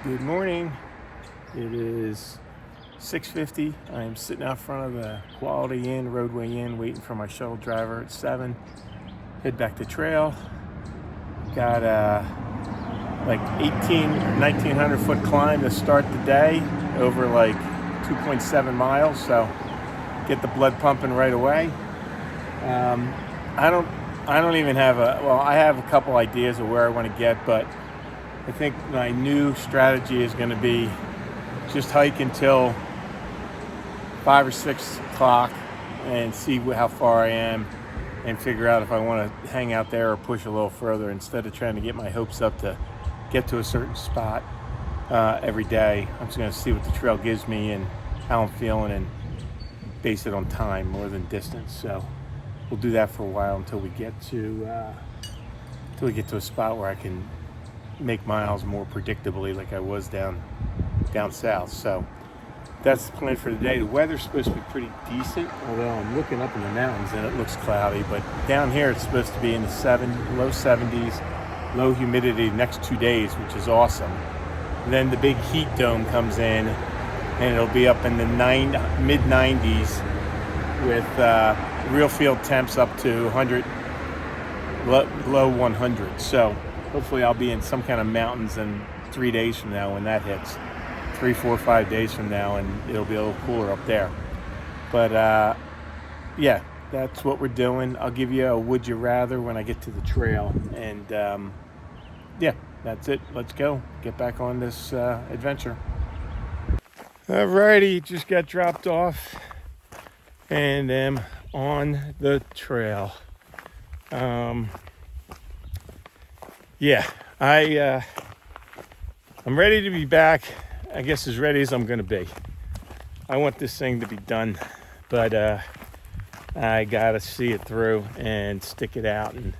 Good morning. It is 6:50. I am sitting out front of the Quality Inn, Roadway Inn, waiting for my shuttle driver at 7. Head back to trail. Got a like 1,900 foot climb to start the day over like 2.7 miles. So get the blood pumping right away. I don't even have I have a couple ideas of where I want to get, but I think my new strategy is going to be just hike until 5 or 6 o'clock and see how far I am and figure out if I want to hang out there or push a little further instead of trying to get my hopes up to get to a certain spot every day. I'm just going to see what the trail gives me and how I'm feeling and base it on time more than distance. So we'll do that for a while until we get to a spot where I can make miles more predictably like I was down south. So that's the plan for today. The weather's supposed to be pretty decent, although I'm looking up in the mountains and it looks cloudy, but down here it's supposed to be in the low 70s, low humidity the next 2 days, which is awesome. And then the big heat dome comes in and it'll be up in the mid 90s with real field temps up to 100, low 100. So hopefully I'll be in some kind of mountains in 3 days from now when that hits. 3, 4, 5 days from now, and it'll be a little cooler up there. But yeah, that's what we're doing. I'll give you a would you rather when I get to the trail. And yeah, that's it. Let's go. Get back on this adventure. Alrighty, just got dropped off and am on the trail. Yeah, I'm ready to be back. I guess as ready as I'm going to be. I want this thing to be done, but I got to see it through and stick it out and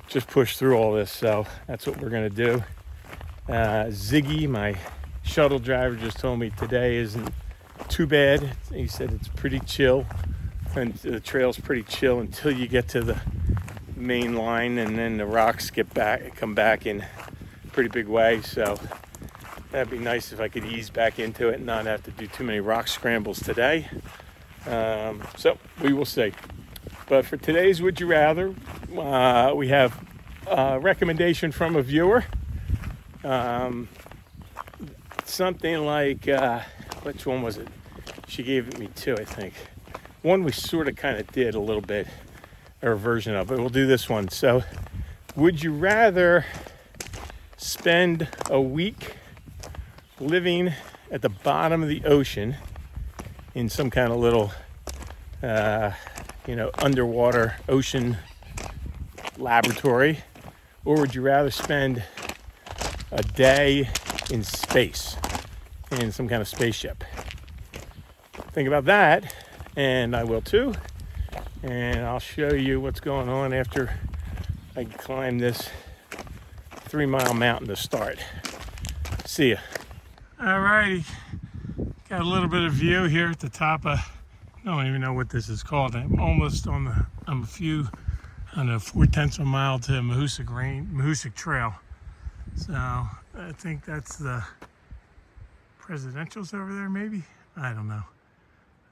just push through all this. So that's what we're going to do. Ziggy, my shuttle driver, just told me today isn't too bad. He said it's pretty chill, and the trail's pretty chill until you get to the main line, and then the rocks come back in a pretty big way. So that'd be nice if I could ease back into it and not have to do too many rock scrambles today. So we will see. But for today's Would You Rather, we have a recommendation from a viewer. Something like, which one was it? She gave it me two, I think. One we sort of kind of did a little bit, or a version of it. We'll do this one. So, would you rather spend a week living at the bottom of the ocean in some kind of little, underwater ocean laboratory, or would you rather spend a day in space in some kind of spaceship? Think about that, and I will too. And I'll show you what's going on after I climb this 3-mile mountain to start. See ya. Alrighty, got a little bit of view here at the top of, I don't even know what this is called. I'm almost on a 4/10 of a mile to Mahoosic Trail. So I think that's the presidentials over there, maybe? I don't know.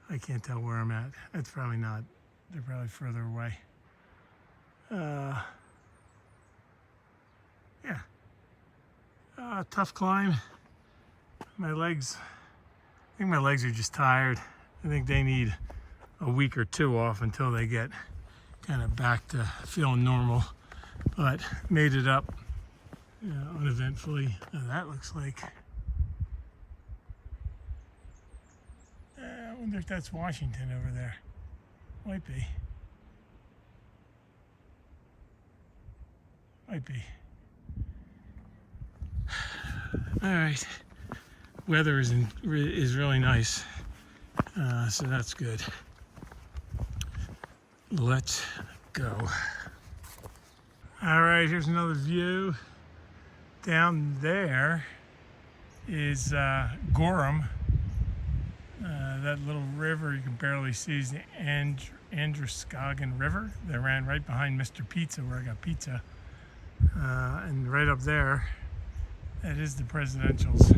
I can't tell where I'm at. It's probably not. They're probably further away. Yeah. Tough climb. I think my legs are just tired. I think they need a week or two off until they get kind of back to feeling normal. But made it up uneventfully. That looks like, I wonder if that's Washington over there. Might be. All right. Weather is really nice, so that's good. Let's go. All right, here's another view. Down there is Gorham. That little river you can barely see is the Androscoggin River that ran right behind Mr. Pizza, where I got pizza. And right up there That is the presidentials.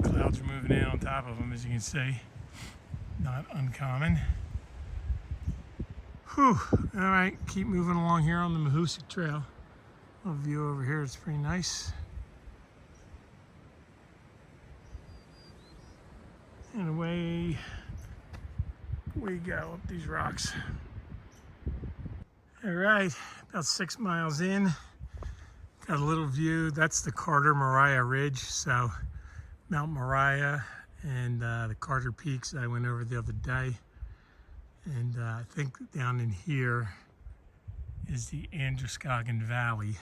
Clouds are moving in on top of them, as you can see. Not uncommon. Whew. All right, keep moving along here on the Mahoosic Trail. A view over here, it's pretty nice. And away we go up these rocks. All right, about 6 miles in. Got a little view. That's the Carter Moriah Ridge. So Mount Moriah and the Carter Peaks that I went over the other day. And I think down in here is the Androscoggin Valley,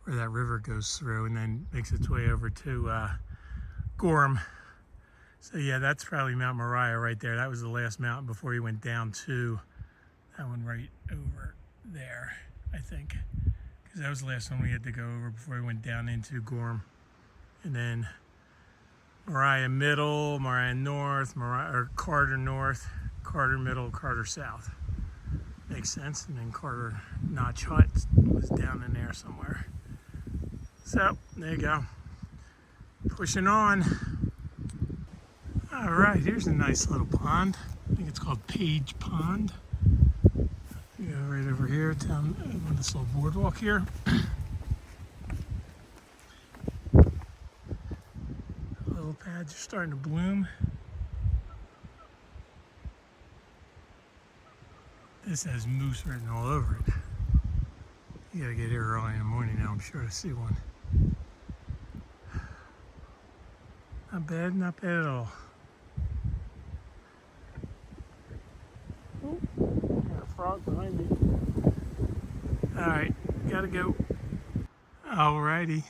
where that river goes through and then makes its way over to Gorham. So yeah, that's probably Mount Moriah right there. That was the last mountain before you went down to that one right over there, I think. Because that was the last one we had to go over before we went down into Gorham. And then Moriah Middle, Moriah North, Carter North, Carter Middle, Carter South. Makes sense. And then Carter Notch Hut was down in there somewhere. So there you go. Pushing on. All right, here's a nice little pond. I think it's called Page Pond. We go right over here down on this little boardwalk here. Little pads are starting to bloom. This has moose written all over it. You gotta get here early in the morning now, I'm sure, to see one. Not bad, not bad at all. Oh, got a frog behind me. All right, gotta go. Alrighty,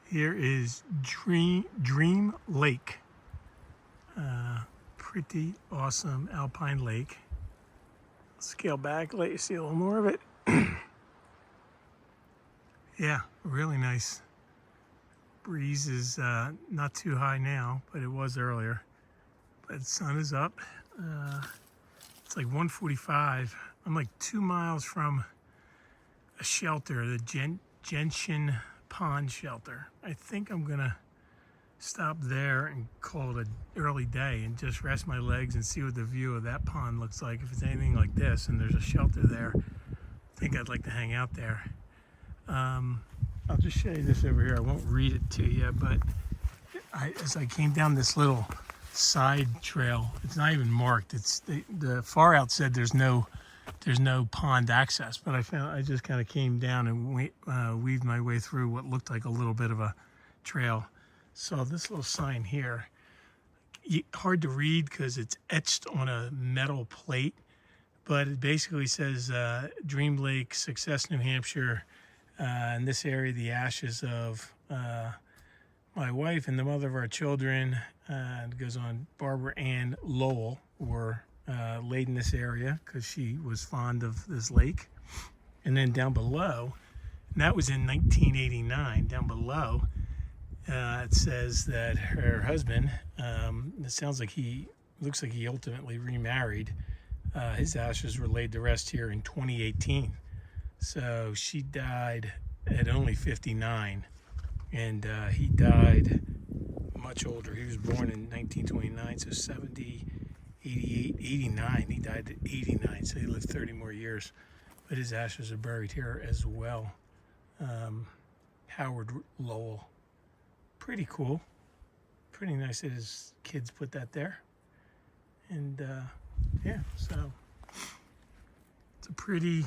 here is Dream Lake. Pretty awesome alpine lake. Scale back, let you see a little more of it. Yeah, really nice. Breeze is not too high now, but it was earlier. But the sun is up. It's like 1:45. I'm like 2 miles from a shelter, the Gentian pond shelter. I think I'm gonna stop there and call it an early day and just rest my legs and see what the view of that pond looks like. If it's anything like this and there's a shelter there, I think I'd like to hang out there. I'll just show you this over here. I won't read it to you, but as I came down this little side trail, it's not even marked. It's the far out said there's no pond access, but I just kind of came down and weaved my way through what looked like a little bit of a trail. Saw this little sign here. Hard to read because it's etched on a metal plate, but it basically says Dream Lake, Success, New Hampshire. In this area, the ashes of my wife and the mother of our children, it goes on, Barbara Ann Lowell, were laid in this area because she was fond of this lake. And then down below, and that was in 1989, down below, it says that her husband, it sounds like looks like he ultimately remarried. His ashes were laid to rest here in 2018. So she died at only 59, and he died much older. He was born in 1929, so 70, 88, 89. He died at 89, so he lived 30 more years. But his ashes are buried here as well. Howard Lowell. Pretty cool. Pretty nice that his kids put that there. And yeah, so it's a pretty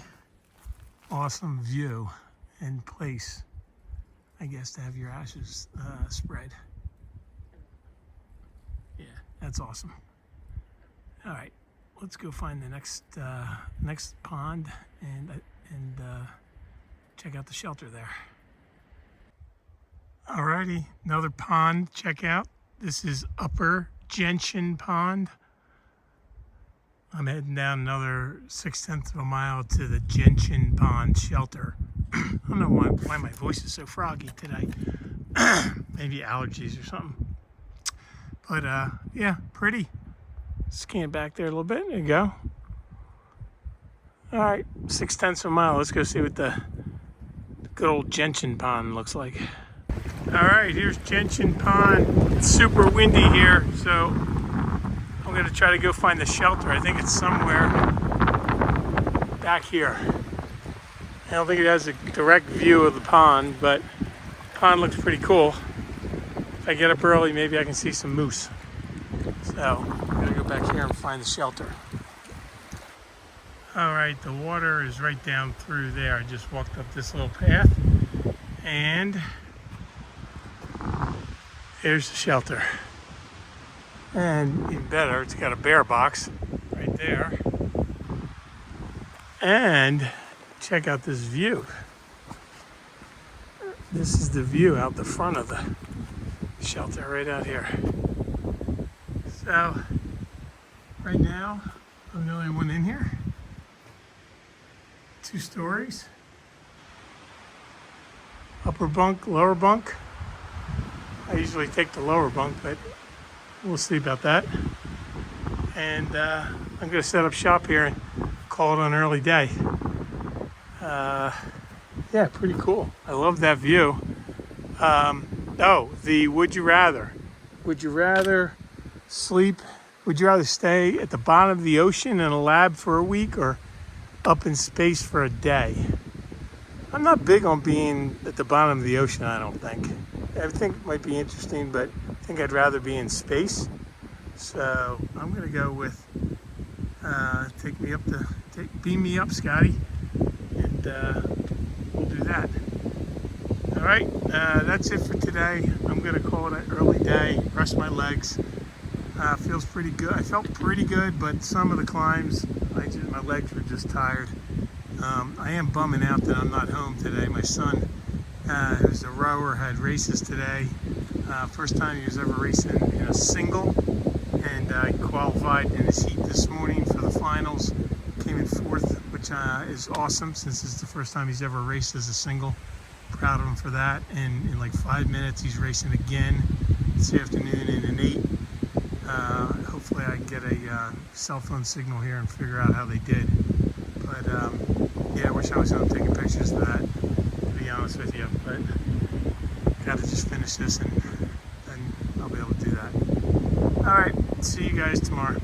awesome view and place, I guess, to have your ashes spread. Yeah, that's awesome. All right, let's go find the next pond and check out the shelter there. Alrighty, another pond. Check out. This is Upper Gentian Pond. I'm heading down another 6/10 of a mile to the Gentian Pond shelter. I don't know why my voice is so froggy today. Maybe allergies or something. But yeah, pretty. Scan back there a little bit. There you go. All right, 6/10 of a mile. Let's go see what the Good old Gentian pond looks like. All right, here's Gentian pond. It's super windy here, so I'm gonna try to go find the shelter. I think it's somewhere back here. I don't think it has a direct view of the pond, but the pond looks pretty cool. If I get up early, maybe I can see some moose. So I'm gonna go back here and find the shelter. All right, the water is right down through there. I just walked up this little path, and here's the shelter. And even better, it's got a bear box right there. And check out this view. This is the view out the front of the shelter, right out here. So, right now, I'm the only one in here. 2 stories. Upper bunk, lower bunk. I usually take the lower bunk, but we'll see about that. And I'm going to set up shop here and call it an early day. Yeah, pretty cool. I love that view. The would you rather. Would you rather sleep? Would you rather stay at the bottom of the ocean in a lab for a week or up in space for a day? I'm not big on being at the bottom of the ocean, I don't think. I think it might be interesting, but I think I'd rather be in space. So I'm gonna go with beam me up, Scotty, and we'll do that. All right, that's it for today. I'm gonna call it an early day, rest my legs. Feels pretty good. I felt pretty good, but some of the climbs, my legs were just tired. I am bumming out that I'm not home today. My son, who's a rower, had races today. First time he was ever racing in a single, and he qualified in his heat this morning for the finals. Came in 4th, which is awesome since it's the first time he's ever raced as a single. Proud of him for that. And in like 5 minutes, he's racing again this afternoon in an 8. Hopefully I can get a cell phone signal here and figure out how they did. But yeah, I wish I was home taking pictures of that, to be honest with you. But gotta just finish this and then I'll be able to do that. All right, see you guys tomorrow.